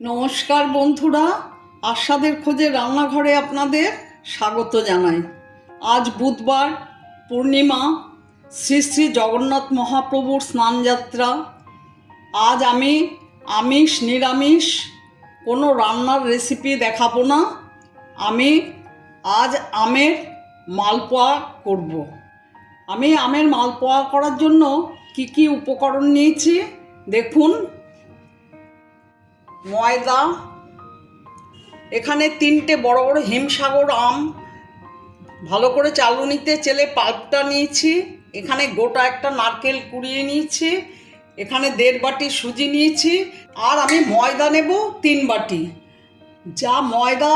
নমস্কার বন্ধুরা, আস্বাদের খোঁজে রান্নাঘরে আপনাদের স্বাগত জানাই। আজ বুধবার, পূর্ণিমা, শ্রী শ্রী জগন্নাথ মহাপ্রভুর স্নানযাত্রা। আজ আমি আমিষ নিরামিষ কোনো রান্নার রেসিপি দেখাবো না। আমি আজ আমের মালপোয়া করব। আমি আমের মালপোয়া করার জন্য কি কি উপকরণ নিয়েছি দেখুন। ময়দা, এখানে 3টে বড় বড় হিমসাগর আম ভালো করে চালুনিতে চেলে পাল্পটা নিয়েছি। এখানে গোটা একটা নারকেল কুড়িয়ে নিয়েছি। এখানে 1.5 বাটি সুজি নিয়েছি। আর আমি ময়দা নেব 3 বাটি। যা ময়দা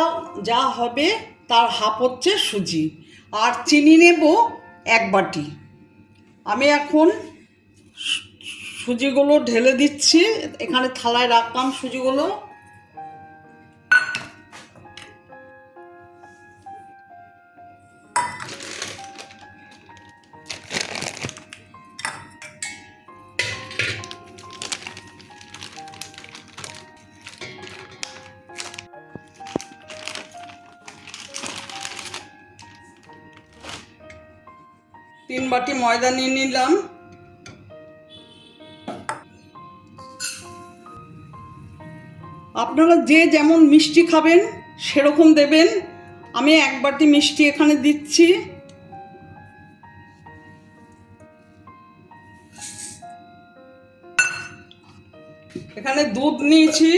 যা হবে তার হাফ হচ্ছে সুজি। আর চিনি নেব 1 বাটি। আমি এখন সুজিগুলো ঢেলে দিচ্ছি। এখানে থালায় রাখলাম সুজিগুলো। তিন বাটি ময়দা নিয়ে নিলাম। আপনারা যে যেমন মিষ্টি খাবেন সেরকম দেবেন। আমি 1 বাটি মিষ্টি এখানে দিচ্ছি। এখানে দুধ নিয়েছি।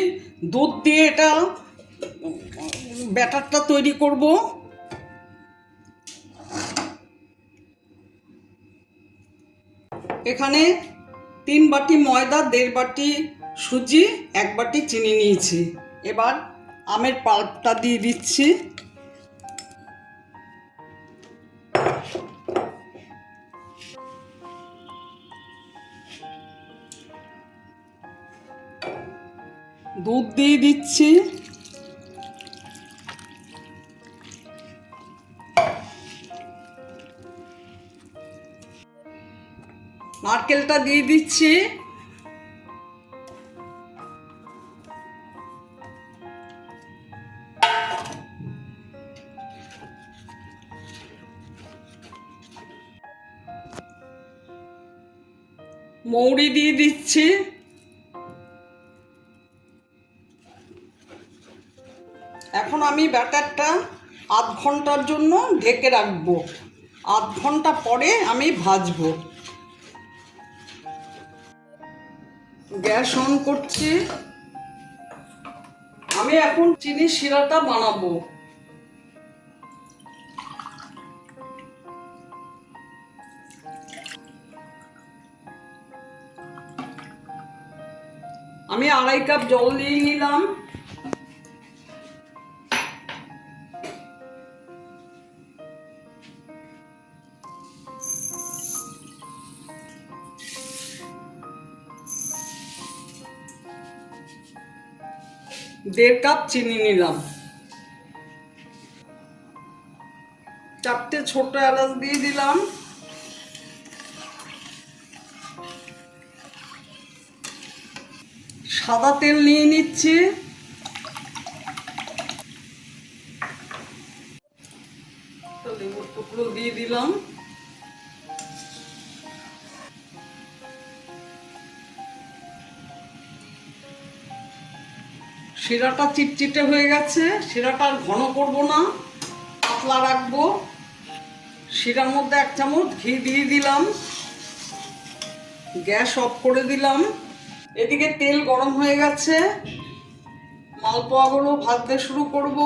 দুধ দিয়ে এটা ব্যাটারটা তৈরি করব। এখানে 3 বাটি ময়দা, 1.5 বাটি সুজি, 1 বাটি চিনি নিয়েছি। এবার আমের পাল্পটা দিয়ে দিচ্ছি। দুধ দিয়ে দিচ্ছি। নারকেলটা দিয়ে দিচ্ছি। মৌরি দিয়ে দিচ্ছি। এখন আমি ব্যাটারটা আধ ঘন্টার জন্য ঢেকে রাখবো। আধ ঘন্টা পরে আমি ভাজবো। গ্যাস অন করছি। আমি এখন চিনি শিরাটা বানাবো। আমি 2.5 কাপ জল দিয়ে নিলাম। দেড় কাপ চিনি নিলাম। 4টে ছোট এলাচ দিয়ে দিলাম। সাদা তেল নিয়ে নিচ্ছি। লেবুর টুকরো দিয়ে দিলাম। শিরাটা চিটচিটে হয়ে গেছে। শিরাটা আর ঘন করবো না, পাতলা রাখবো। শিরার মধ্যে 1 চামচ ঘি দিয়ে দিলাম। গ্যাস অফ করে দিলাম। এদিকে তেল গরম হয়ে গেছে। মালপোয়াগুলো ভাজতে শুরু করব।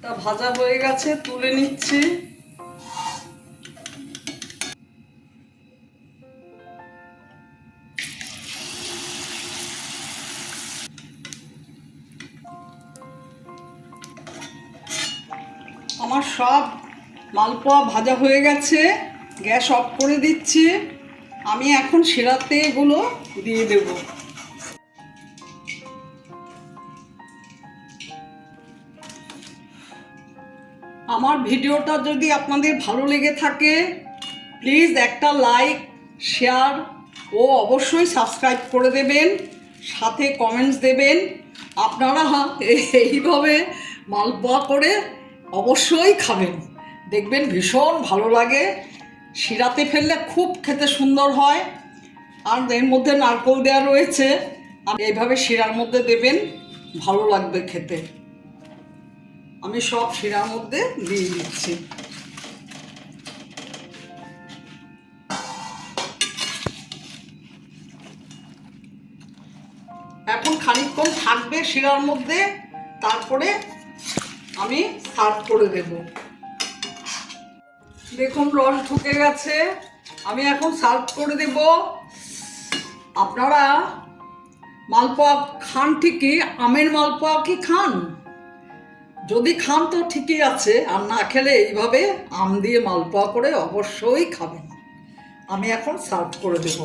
তা ভাজা হয়ে গেছে, তুলে নিচ্ছি। আমার সব মালপোয়া ভাজা হয়ে গেছে। গ্যাস অফ করে দিচ্ছি। আমি এখন শিরাতে এগুলো দিয়ে দেব। আমার ভিডিওটা যদি আপনাদের ভালো লেগে থাকে প্লিজ একটা লাইক, শেয়ার ও অবশ্যই সাবস্ক্রাইব করে দেবেন, সাথে কমেন্টস দেবেন। আপনারা এইভাবে মালপোয়া করে অবশ্যই খাবেন, দেখবেন ভীষণ ভালো লাগে। শিরাতে ফেললে খুব খেতে সুন্দর হয়। আর এর মধ্যে নারকেল দেওয়া রয়েছে, আর এইভাবে শিরার মধ্যে দেবেন, ভালো লাগবে খেতে। আমি সব শিরার মধ্যে দিয়ে দিচ্ছি। এখন খানিকক্ষণ থাকবে শিরার মধ্যে, তারপরে আমি সার্ভ করে দেব। দেখুন রস ঢুকে গেছে, আমি এখন সার্ভ করে দেব। আপনারা মালপোয়া খান ঠিকই, আমের মালপোয়া কি খান? যদি খান তো ঠিকই আছে, আর না খেলে এইভাবে আম দিয়ে মালপোয়া করে অবশ্যই খাবেন। আমি এখন সার্ভ করে দেব।